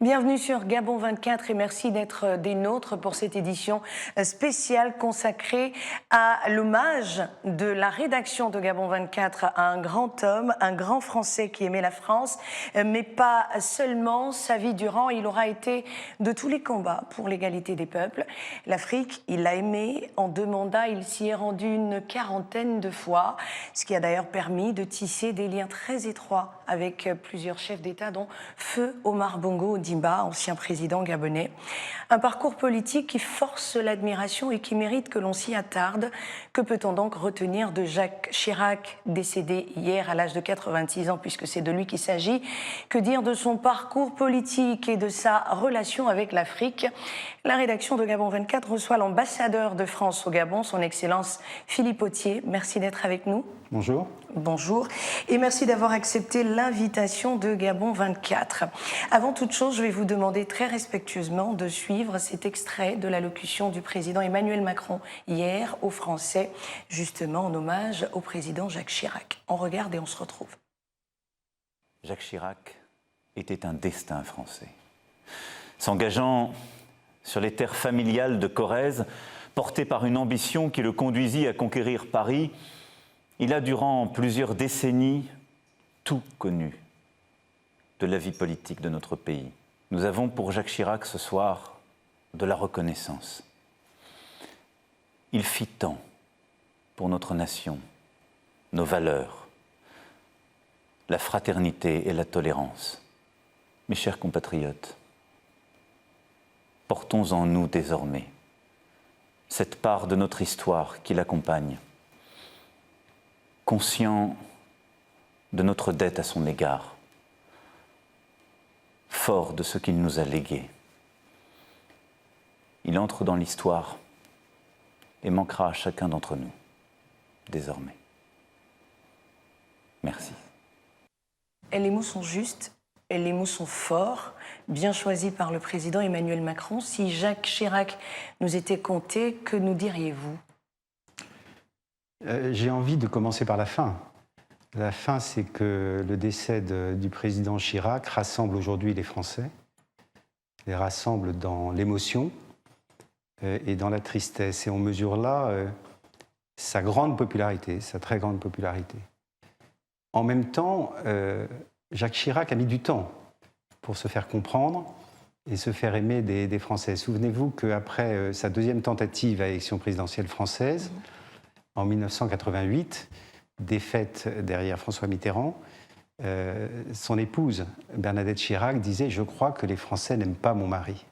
Bienvenue sur Gabon 24 et merci d'être des nôtres pour cette édition spéciale consacrée à l'hommage de la rédaction de Gabon 24 à un grand homme, un grand Français qui aimait la France, mais pas seulement. Sa vie durant, il aura été de tous les combats pour l'égalité des peuples. L'Afrique, il l'a aimée. En 2 mandats, il s'y est rendu une 40aine de fois, ce qui a d'ailleurs permis de tisser des liens très étroits avec plusieurs chefs d'État, dont Feu Omar Bongo Ondimba, ancien président gabonais. Un parcours politique qui force l'admiration et qui mérite que l'on s'y attarde. Que peut-on donc retenir de Jacques Chirac, décédé hier à l'âge de 86 ans, puisque c'est de lui qu'il s'agit? Que dire de son parcours politique et de sa relation avec l'Afrique? La rédaction de Gabon 24 reçoit l'ambassadeur de France au Gabon, son Excellence Philippe Authier. Merci d'être avec nous. Bonjour. Bonjour et merci d'avoir accepté l'invitation de Gabon 24. Avant toute chose, je vais vous demander très respectueusement de suivre cet extrait de l'allocution du président Emmanuel Macron hier aux Français, justement en hommage au président Jacques Chirac. On regarde et on se retrouve. Jacques Chirac était un destin français. S'engageant sur les terres familiales de Corrèze, porté par une ambition qui le conduisit à conquérir Paris, il a, durant plusieurs décennies, tout connu de la vie politique de notre pays. Nous avons pour Jacques Chirac ce soir de la reconnaissance. Il fit tant pour notre nation, nos valeurs, la fraternité et la tolérance. Mes chers compatriotes, portons en nous désormais cette part de notre histoire qui l'accompagne, conscient de notre dette à son égard, fort de ce qu'il nous a légué. Il entre dans l'histoire et manquera à chacun d'entre nous, désormais. Merci. Et les mots sont justes, et les mots sont forts, bien choisis par le président Emmanuel Macron. Si Jacques Chirac nous était compté, que nous diriez-vous ? J'ai envie de commencer par la fin. La fin, c'est que le décès du président Chirac rassemble aujourd'hui les Français, les rassemble dans l'émotion et dans la tristesse. Et on mesure là sa grande popularité, sa très grande popularité. En même temps, Jacques Chirac a mis du temps pour se faire comprendre et se faire aimer des Français. Souvenez-vous qu'après sa deuxième tentative à l'élection présidentielle française, en 1988, défaite derrière François Mitterrand, son épouse, Bernadette Chirac, disait « Je crois que les Français n'aiment pas mon mari ».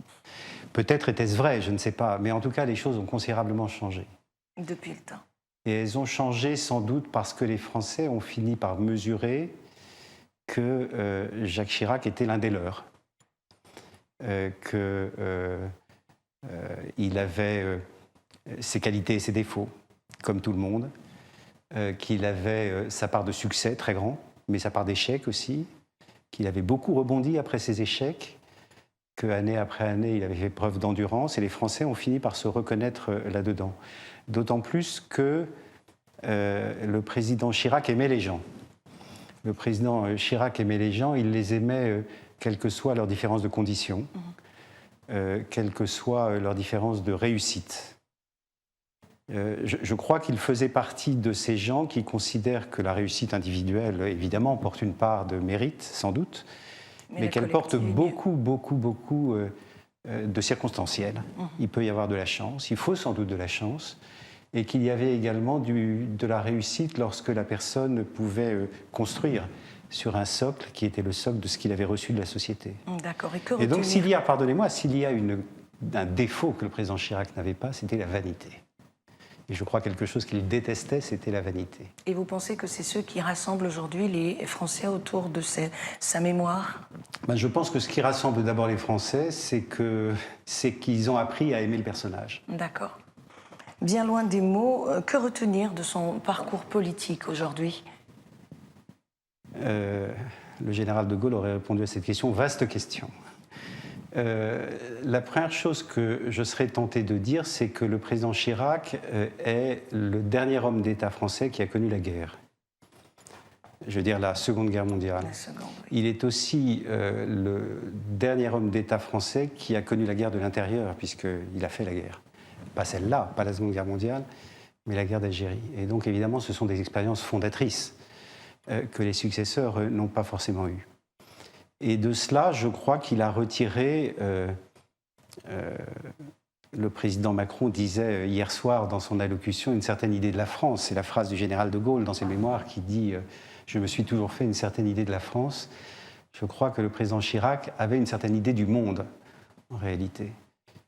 Peut-être était-ce vrai, je ne sais pas, mais en tout cas, les choses ont considérablement changé. Depuis le temps. Et elles ont changé sans doute parce que les Français ont fini par mesurer que Jacques Chirac était l'un des leurs, qu'il avait ses qualités et ses défauts, comme tout le monde, qu'il avait sa part de succès très grand, mais sa part d'échecs aussi, qu'il avait beaucoup rebondi après ses échecs, qu'année après année, il avait fait preuve d'endurance, et les Français ont fini par se reconnaître là-dedans. D'autant plus que le président Chirac aimait les gens. Le président Chirac aimait les gens, il les aimait quelles que soient leurs différences de conditions, quelles que soient leurs différences de réussite. Je crois qu'il faisait partie de ces gens qui considèrent que la réussite individuelle, évidemment, porte une part de mérite, sans doute, mais qu'elle porte beaucoup de circonstanciel. Il peut y avoir de la chance, il faut sans doute de la chance, et qu'il y avait également de la réussite lorsque la personne pouvait construire sur un socle qui était le socle de ce qu'il avait reçu de la société. D'accord. Et donc, s'il y a, pardonnez-moi, s'il y a un défaut que le président Chirac n'avait pas, c'était la vanité. Et je crois quelque chose qu'il détestait, c'était la vanité. Et vous pensez que c'est ce qui rassemble aujourd'hui les Français autour de sa mémoire ? Je pense que ce qui rassemble d'abord les Français, c'est qu'ils ont appris à aimer le personnage. D'accord. Bien loin des mots, que retenir de son parcours politique aujourd'hui ? Le général de Gaulle aurait répondu à cette question, vaste question. La première chose que je serais tenté de dire, c'est que le président Chirac est le dernier homme d'État français qui a connu la guerre. je veux dire la Seconde Guerre mondiale. La seconde, oui. Il est aussi le dernier homme d'État français qui a connu la guerre de l'intérieur, puisqu'il a fait la guerre. Pas celle-là, pas la Seconde Guerre mondiale, mais la guerre d'Algérie. Et donc, évidemment, ce sont des expériences fondatrices que les successeurs n'ont pas forcément eues. Et de cela, je crois qu'il a retiré... le président Macron disait hier soir dans son allocution une certaine idée de la France. C'est la phrase du général de Gaulle dans ses mémoires qui dit « Je me suis toujours fait une certaine idée de la France ». Je crois que le président Chirac avait une certaine idée du monde, en réalité.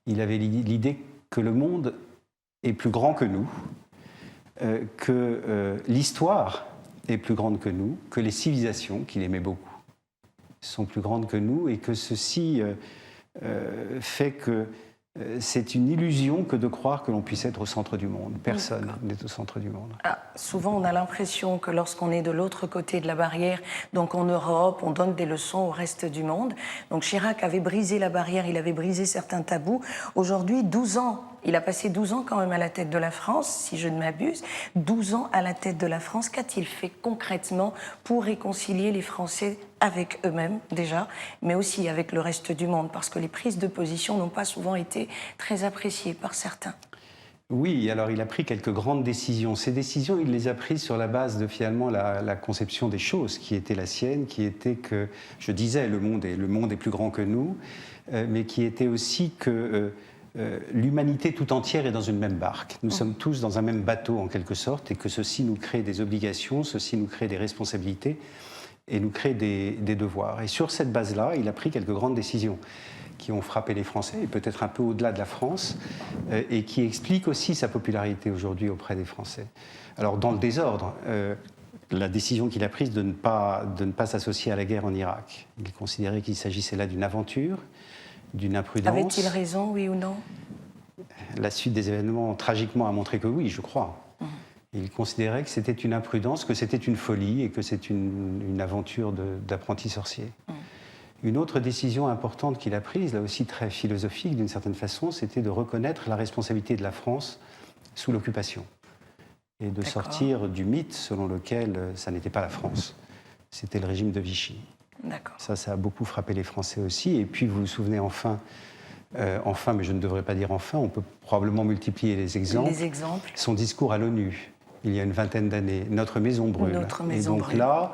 Il avait l'idée que le monde est plus grand que nous, que l'histoire est plus grande que nous, que les civilisations, qu'il aimait beaucoup, sont plus grandes que nous, et que ceci fait que c'est une illusion que de croire que l'on puisse être au centre du monde. Personne n'est au centre du monde. Ah, souvent, on a l'impression que lorsqu'on est de l'autre côté de la barrière, donc en Europe, on donne des leçons au reste du monde. Donc Chirac avait brisé la barrière, il avait brisé certains tabous. Aujourd'hui, 12 ans, il a passé 12 ans quand même à la tête de la France, si je ne m'abuse. 12 ans à la tête de la France, qu'a-t-il fait concrètement pour réconcilier les Français avec eux-mêmes déjà, mais aussi avec le reste du monde, parce que les prises de position n'ont pas souvent été très appréciées par certains. Oui, alors il a pris quelques grandes décisions. Ces décisions, il les a prises sur la base de finalement la conception des choses qui était la sienne, qui était que, je disais, le monde est plus grand que nous, mais qui était aussi que l'humanité tout entière est dans une même barque. Nous sommes tous dans un même bateau en quelque sorte, et que ceci nous crée des obligations, ceci nous crée des responsabilités, et nous crée des devoirs. Et sur cette base-là, il a pris quelques grandes décisions qui ont frappé les Français, et peut-être un peu au-delà de la France, et qui expliquent aussi sa popularité aujourd'hui auprès des Français. Alors, dans le désordre, la décision qu'il a prise de ne pas s'associer à la guerre en Irak. Il considérait qu'il s'agissait là d'une aventure, d'une imprudence. Avait-il raison, oui ou non? La suite des événements, tragiquement, a montré que oui, je crois. Il considérait que c'était une imprudence, que c'était une folie et que c'est une aventure d'apprenti sorcier. Une autre décision importante qu'il a prise, là aussi très philosophique d'une certaine façon, c'était de reconnaître la responsabilité de la France sous l'occupation et de sortir du mythe selon lequel ça n'était pas la France, c'était le régime de Vichy. Ça a beaucoup frappé les Français aussi. Et puis vous vous souvenez enfin, mais je ne devrais pas dire enfin, on peut probablement multiplier les exemples. Son discours à l'ONU, il y a une vingtaine d'années, notre maison brûle. Notre maison et donc brûle. Là,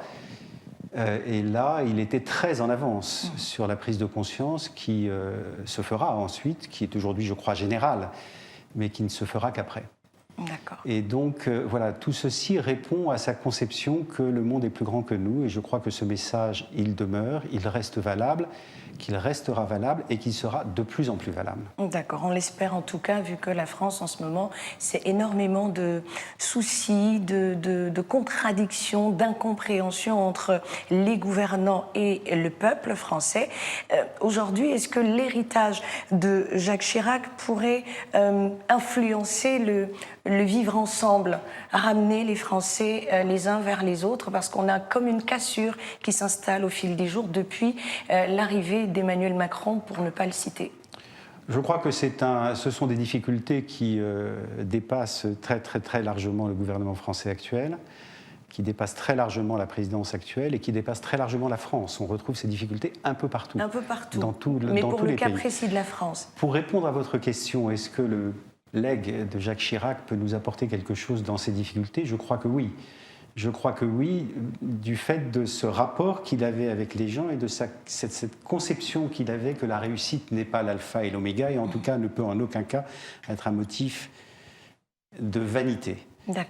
il était très en avance sur la prise de conscience qui se fera ensuite, qui est aujourd'hui, je crois, générale, mais qui ne se fera qu'après. Et donc, voilà, tout ceci répond à sa conception que le monde est plus grand que nous, et je crois que ce message, il demeure, il reste valable, qu'il restera valable et qu'il sera de plus en plus valable. D'accord, on l'espère en tout cas, vu que la France en ce moment, c'est énormément de soucis, de contradictions, d'incompréhension entre les gouvernants et le peuple français. Aujourd'hui, est-ce que l'héritage de Jacques Chirac pourrait influencer le vivre ensemble, ramener les Français les uns vers les autres, parce qu'on a comme une cassure qui s'installe au fil des jours depuis l'arrivée d'Emmanuel Macron, pour ne pas le citer? Je crois que ce sont des difficultés qui dépassent très largement le gouvernement français actuel, qui dépassent très largement la présidence actuelle et qui dépassent très largement la France. On retrouve ces difficultés un peu partout. Un peu partout, dans tous les pays. Mais pour le cas précis de la France. Pour répondre à votre question, est-ce que le legs de Jacques Chirac peut nous apporter quelque chose dans ces difficultés? Je crois que oui. Je crois que oui, du fait de ce rapport qu'il avait avec les gens et de cette conception qu'il avait que la réussite n'est pas l'alpha et l'oméga, et en tout cas ne peut en aucun cas être un motif de vanité.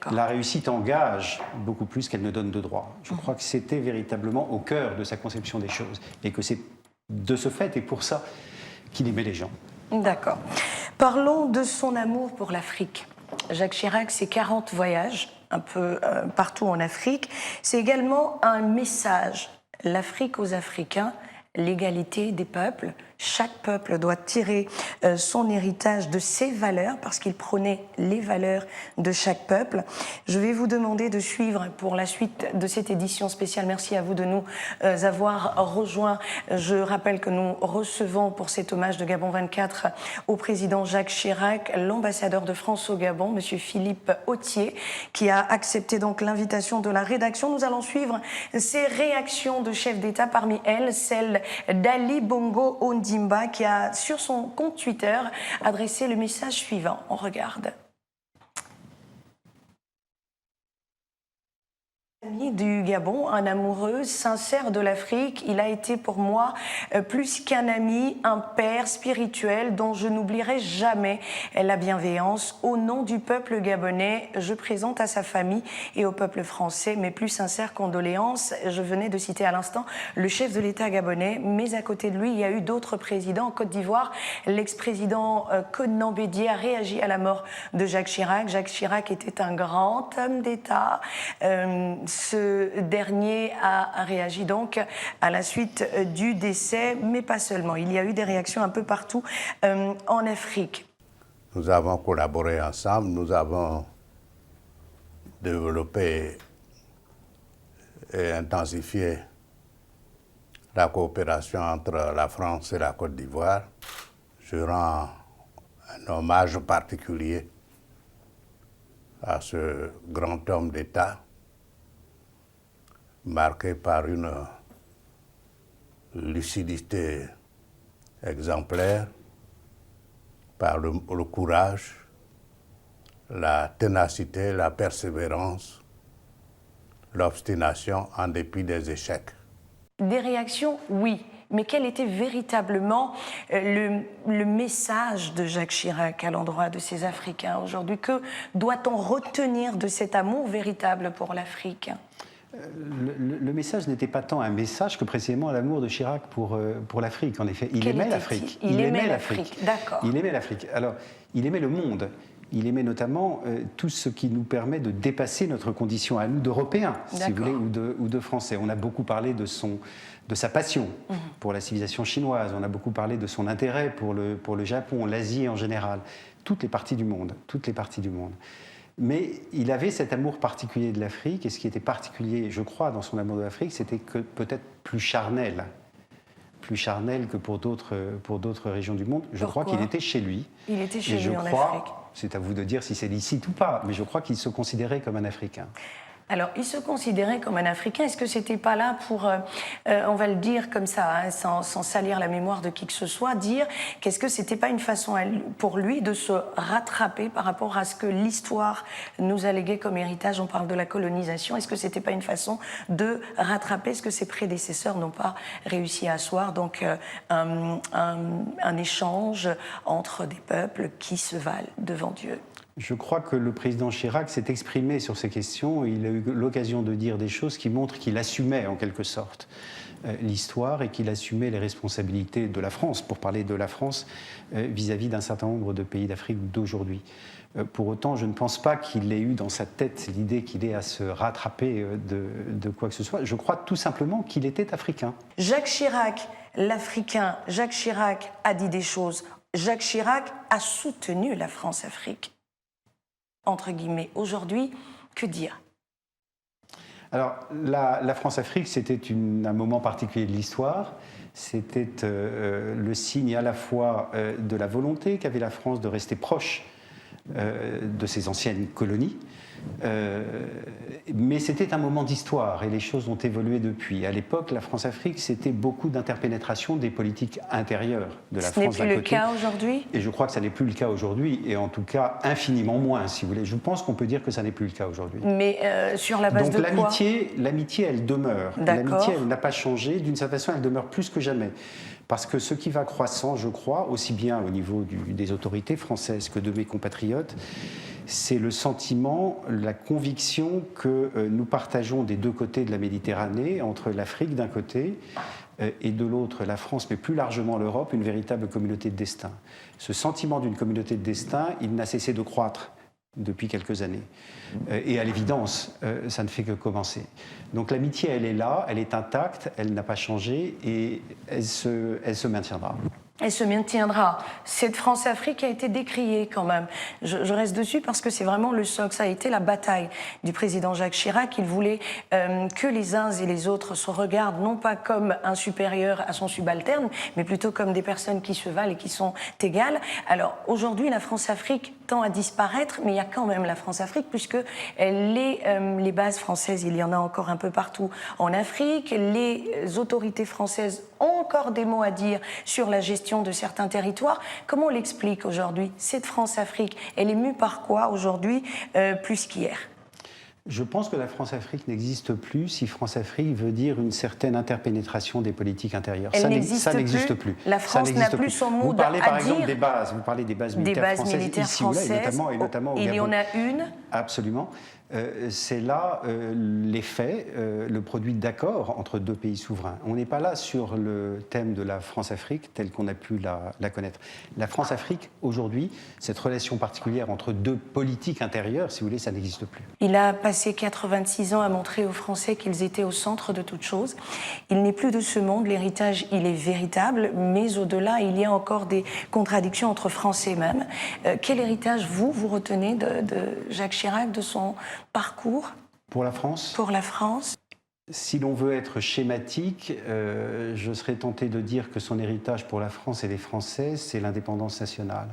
La réussite engage beaucoup plus qu'elle ne donne de droit. Je crois que c'était véritablement au cœur de sa conception des choses, et que c'est de ce fait et pour ça qu'il aimait les gens. D'accord. Parlons de son amour pour l'Afrique. Jacques Chirac, c'est 40 voyages, un peu partout en Afrique. C'est également un message, l'Afrique aux Africains, l'égalité des peuples. Chaque peuple doit tirer son héritage de ses valeurs parce qu'il prônait les valeurs de chaque peuple. Je vais vous demander de suivre pour la suite de cette édition spéciale. Merci à vous de nous avoir rejoints. Je rappelle que nous recevons pour cet hommage de Gabon 24 au président Jacques Chirac l'ambassadeur de France au Gabon, M. Philippe Authier, qui a accepté donc l'invitation de la rédaction. Nous allons suivre ces réactions de chefs d'État, parmi elles celle d'Ali Bongo Ondimba, qui a sur son compte Twitter adressé le message suivant. On regarde. Ami du Gabon, un amoureux sincère de l'Afrique, il a été pour moi plus qu'un ami, un père spirituel dont je n'oublierai jamais la bienveillance. Au nom du peuple gabonais, je présente à sa famille et au peuple français mes plus sincères condoléances. Je venais de citer à l'instant le chef de l'État gabonais, mais à côté de lui, il y a eu d'autres présidents. En Côte d'Ivoire, l'ex-président Conan Bédié a réagi à la mort de Jacques Chirac. Jacques Chirac était un grand homme d'État. Ce dernier a réagi donc à la suite du décès, mais pas seulement. Il y a eu des réactions un peu partout en Afrique. Nous avons collaboré ensemble, nous avons développé et intensifié la coopération entre la France et la Côte d'Ivoire. Je rends un hommage particulier à ce grand homme d'État, marqué par une lucidité exemplaire, par le courage, la ténacité, la persévérance, l'obstination en dépit des échecs. Des réactions, oui. Mais quel était véritablement le message de Jacques Chirac à l'endroit de ces Africains aujourd'hui? Que doit-on retenir de cet amour véritable pour l'Afrique? Le message n'était pas tant un message que précisément l'amour de Chirac pour l'Afrique. En effet, il aimait l'Afrique. Il aimait l'Afrique, d'accord. Il aimait l'Afrique. Alors, il aimait le monde. Il aimait notamment tout ce qui nous permet de dépasser notre condition à nous d'Européens, si vous voulez, ou de Français. On a beaucoup parlé de sa passion pour la civilisation chinoise. On a beaucoup parlé de son intérêt pour le Japon, l'Asie en général. Toutes les parties du monde. Mais il avait cet amour particulier de l'Afrique, et ce qui était particulier, je crois, dans son amour de l'Afrique, c'était que peut-être plus charnel que pour d'autres régions du monde. Je crois qu'il était chez lui. Il était chez lui en Afrique. C'est à vous de dire si c'est licite ou pas, mais je crois qu'il se considérait comme un Africain. Alors, il se considérait comme un Africain. Est-ce que c'était pas là pour, on va le dire comme ça, hein, sans salir la mémoire de qui que ce soit, dire qu'est-ce que c'était pas une façon pour lui de se rattraper par rapport à ce que l'histoire nous a légué comme héritage? On parle de la colonisation. Est-ce que c'était pas une façon de rattraper ce que ses prédécesseurs n'ont pas réussi à asseoir? Donc, un échange entre des peuples qui se valent devant Dieu. Je crois que le président Chirac s'est exprimé sur ces questions. Il a eu l'occasion de dire des choses qui montrent qu'il assumait en quelque sorte l'histoire et qu'il assumait les responsabilités de la France, pour parler de la France vis-à-vis d'un certain nombre de pays d'Afrique d'aujourd'hui. Pour autant, je ne pense pas qu'il ait eu dans sa tête l'idée qu'il ait à se rattraper de quoi que ce soit. Je crois tout simplement qu'il était africain. Jacques Chirac, l'Africain, Jacques Chirac a dit des choses. Jacques Chirac a soutenu la France-Afrique. Entre guillemets. Aujourd'hui, que dire? Alors, la France-Afrique, c'était un moment particulier de l'histoire. C'était le signe à la fois de la volonté qu'avait la France de rester proche de ses anciennes colonies. Mais c'était un moment d'histoire et les choses ont évolué depuis. À l'époque, la France-Afrique, c'était beaucoup d'interpénétration des politiques intérieures de la France. Ce n'est plus le cas aujourd'hui ? Et je crois que ça n'est plus le cas aujourd'hui, et en tout cas infiniment moins, si vous voulez. Je pense qu'on peut dire que ça n'est plus le cas aujourd'hui. Mais sur la base de quoi ? Donc l'amitié, elle demeure. L'amitié, elle n'a pas changé. D'une certaine façon, elle demeure plus que jamais. Parce que ce qui va croissant, je crois, aussi bien au niveau des autorités françaises que de mes compatriotes, c'est le sentiment, la conviction que nous partageons des deux côtés de la Méditerranée, entre l'Afrique d'un côté et de l'autre la France, mais plus largement l'Europe, une véritable communauté de destin. Ce sentiment d'une communauté de destin, il n'a cessé de croître depuis quelques années. Et à l'évidence, ça ne fait que commencer. Donc l'amitié, elle est là, elle est intacte, elle n'a pas changé et elle se maintiendra. Elle se maintiendra. Cette France-Afrique a été décriée quand même. Je reste dessus parce que c'est vraiment le socle. Ça a été la bataille du président Jacques Chirac. Il voulait que les uns et les autres se regardent non pas comme un supérieur à son subalterne, mais plutôt comme des personnes qui se valent et qui sont égales. Alors aujourd'hui, la France-Afrique tend à disparaître, mais il y a quand même la France-Afrique puisque les bases françaises, il y en a encore un peu partout en Afrique. Les autorités françaises ont encore des mots à dire sur la gestion de certains territoires. Comment on l'explique aujourd'hui? Cette France-Afrique, elle est mue par quoi aujourd'hui plus qu'hier? Je pense que la France-Afrique n'existe plus si France-Afrique veut dire une certaine interpénétration des politiques intérieures. Ça n'existe plus. La France n'a plus son mot à dire. Vous parlez par exemple des bases. Vous parlez des bases militaires françaises ici ou là, et notamment au Gabon. Il y en a une. Absolument. C'est là les faits, le produit d'accords entre deux pays souverains. On n'est pas là sur le thème de la France-Afrique telle qu'on a pu la connaître. La France-Afrique, aujourd'hui, cette relation particulière entre deux politiques intérieures, si vous voulez, ça n'existe plus. Il a passé 86 ans à montrer aux Français qu'ils étaient au centre de toute chose. Il n'est plus de ce monde, l'héritage, il est véritable, mais au-delà, il y a encore des contradictions entre Français même. Quel héritage, vous retenez de Jacques Chirac, de son parcours pour la France? Pour la France. Si l'on veut être schématique, je serais tenté de dire que son héritage pour la France et les Français, c'est l'indépendance nationale.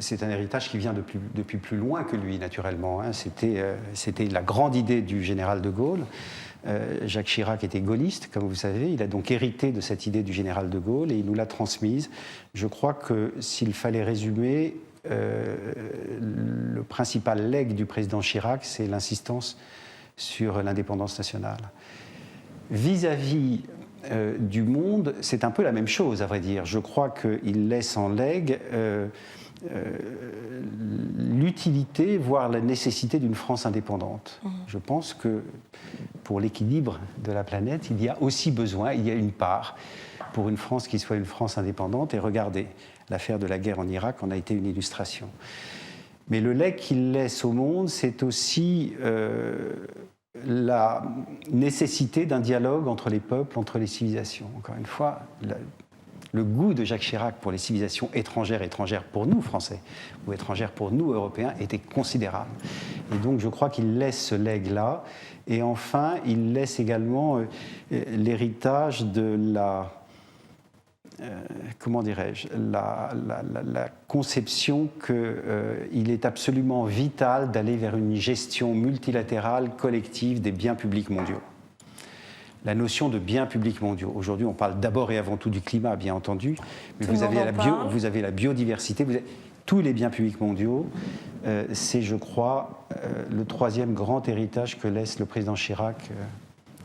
C'est un héritage qui vient depuis plus loin que lui, naturellement. C'était la grande idée du général de Gaulle. Jacques Chirac était gaulliste, comme vous savez. Il a donc hérité de cette idée du général de Gaulle et il nous l'a transmise. Je crois que s'il fallait résumer, le principal legs du président Chirac, c'est l'insistance sur l'indépendance nationale. Vis-à-vis du monde, c'est un peu la même chose, à vrai dire. Je crois qu'il laisse en legs l'utilité, voire la nécessité d'une France indépendante. Je pense que pour l'équilibre de la planète, il y a aussi besoin, il y a une part pour une France qui soit une France indépendante. Et regardez, l'affaire de la guerre en Irak en a été une illustration. Mais le legs qu'il laisse au monde, c'est aussi la nécessité d'un dialogue entre les peuples, entre les civilisations. Encore une fois, le goût de Jacques Chirac pour les civilisations étrangères pour nous, Français, ou étrangères pour nous, Européens, était considérable. Et donc, je crois qu'il laisse ce legs-là. Et enfin, il laisse également l'héritage de la... comment dirais-je, la conception qu'il est absolument vital d'aller vers une gestion multilatérale, collective des biens publics mondiaux. La notion de biens publics mondiaux. Aujourd'hui, on parle d'abord et avant tout du climat, bien entendu, mais vous avez la biodiversité, vous avez tous les biens publics mondiaux. C'est, je crois, le troisième grand héritage que laisse le président Chirac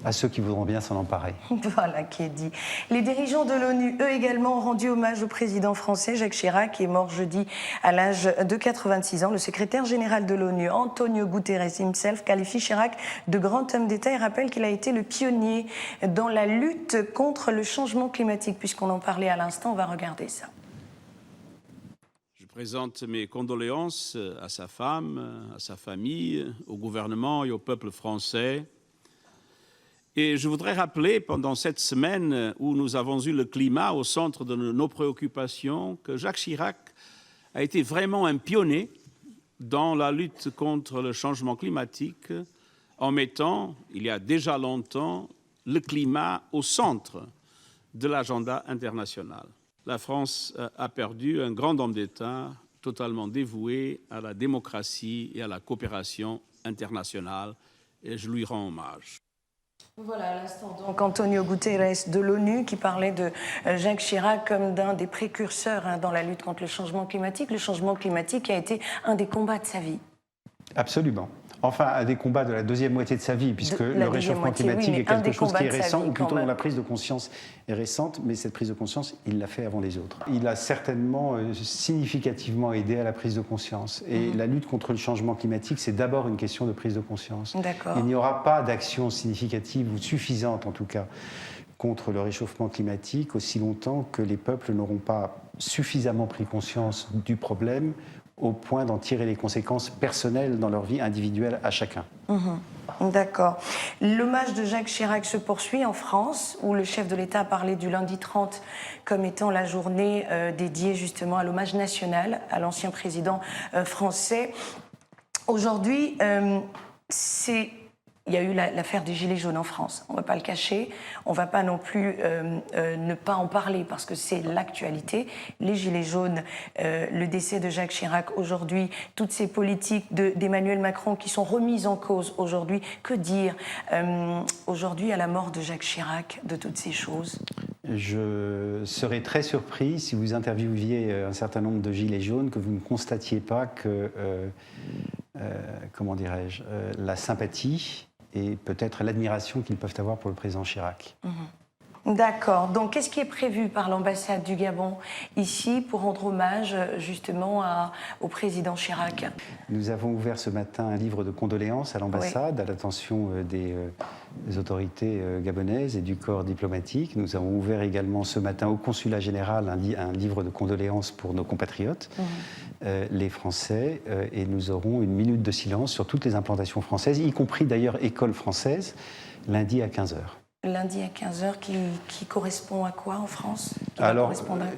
à ceux qui voudront bien s'en emparer. Voilà qui est dit. Les dirigeants de l'ONU, eux également, ont rendu hommage au président français Jacques Chirac, qui est mort jeudi à l'âge de 86 ans. Le secrétaire général de l'ONU, Antonio Guterres himself, qualifie Chirac de grand homme d'État et rappelle qu'il a été le pionnier dans la lutte contre le changement climatique. Puisqu'on en parlait à l'instant, on va regarder ça. Je présente mes condoléances à sa femme, à sa famille, au gouvernement et au peuple français. Et je voudrais rappeler, pendant cette semaine où nous avons eu le climat au centre de nos préoccupations, que Jacques Chirac a été vraiment un pionnier dans la lutte contre le changement climatique en mettant, il y a déjà longtemps, le climat au centre de l'agenda international. La France a perdu un grand homme d'État totalement dévoué à la démocratie et à la coopération internationale, et je lui rends hommage. Voilà, à l'instant, donc Antonio Guterres de l'ONU qui parlait de Jacques Chirac comme d'un des précurseurs dans la lutte contre le changement climatique. Le changement climatique a été un des combats de sa vie. Absolument. Enfin, un des combats de la deuxième moitié de sa vie, puisque le réchauffement climatique est quelque chose qui est récent, ou plutôt dont la prise de conscience est récente, mais cette prise de conscience, il l'a fait avant les autres. Il a certainement significativement aidé à la prise de conscience. Et la lutte contre le changement climatique, c'est d'abord une question de prise de conscience. D'accord. Il n'y aura pas d'action significative, ou suffisante en tout cas, contre le réchauffement climatique aussi longtemps que les peuples n'auront pas suffisamment pris conscience du problème au point d'en tirer les conséquences personnelles dans leur vie individuelle à chacun. D'accord. L'hommage de Jacques Chirac se poursuit en France, où le chef de l'État a parlé du lundi 30 comme étant la journée dédiée justement à l'hommage national à l'ancien président français. Aujourd'hui, il y a eu l'affaire des Gilets jaunes en France, on ne va pas le cacher, on ne va pas non plus ne pas en parler parce que c'est l'actualité. Les Gilets jaunes, le décès de Jacques Chirac aujourd'hui, toutes ces politiques d'Emmanuel Macron qui sont remises en cause aujourd'hui. Que dire aujourd'hui à la mort de Jacques Chirac de toutes ces choses? Je serais très surpris si vous interviewiez un certain nombre de Gilets jaunes que vous ne constatiez pas que, comment dirais-je, la sympathie et peut-être l'admiration qu'ils peuvent avoir pour le président Chirac. D'accord. Donc, qu'est-ce qui est prévu par l'ambassade du Gabon ici pour rendre hommage justement au président Chirac? Nous avons ouvert ce matin un livre de condoléances à l'ambassade, à l'attention des autorités gabonaises et du corps diplomatique. Nous avons ouvert également ce matin au consulat général un livre de condoléances pour nos compatriotes, les Français, et nous aurons une minute de silence sur toutes les implantations françaises, y compris d'ailleurs écoles françaises, lundi à 15h. Lundi à 15h, qui correspond à quoi en France? Alors,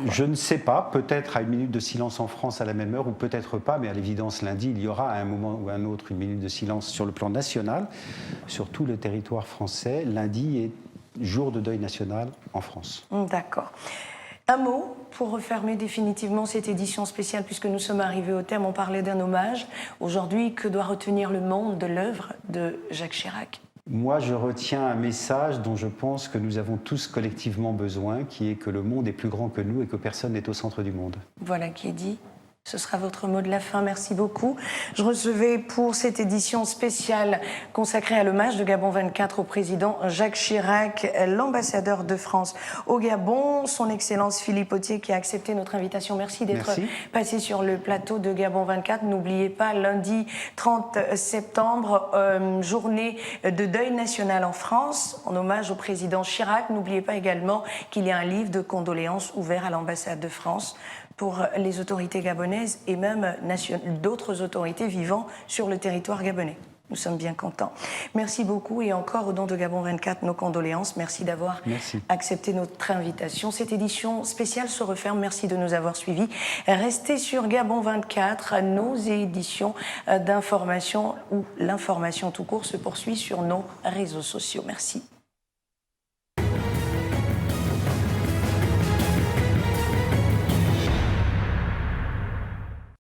je ne sais pas, peut-être à une minute de silence en France à la même heure, ou peut-être pas, mais à l'évidence, lundi, il y aura à un moment ou à un autre une minute de silence sur le plan national, sur tout le territoire français. Lundi est jour de deuil national en France. D'accord. Un mot pour refermer définitivement cette édition spéciale, puisque nous sommes arrivés au terme, on parlait d'un hommage. Aujourd'hui, que doit retenir le monde de l'œuvre de Jacques Chirac? Moi, je retiens un message dont je pense que nous avons tous collectivement besoin, qui est que le monde est plus grand que nous et que personne n'est au centre du monde. Voilà qui est dit. Ce sera votre mot de la fin. Merci beaucoup. Je recevais pour cette édition spéciale consacrée à l'hommage de Gabon 24 au président Jacques Chirac, l'ambassadeur de France au Gabon, son Excellence Philippe Authier qui a accepté notre invitation. Merci d'être passé sur le plateau de Gabon 24. N'oubliez pas, lundi 30 septembre, journée de deuil national en France, en hommage au président Chirac. N'oubliez pas également qu'il y a un livre de condoléances ouvert à l'ambassade de France pour les autorités gabonaises et même d'autres autorités vivant sur le territoire gabonais. Nous sommes bien contents. Merci beaucoup et encore au nom de Gabon 24, nos condoléances. Merci d'avoir accepté notre invitation. Cette édition spéciale se referme. Merci de nous avoir suivis. Restez sur Gabon 24. Nos éditions d'information ou l'information tout court se poursuit sur nos réseaux sociaux. Merci.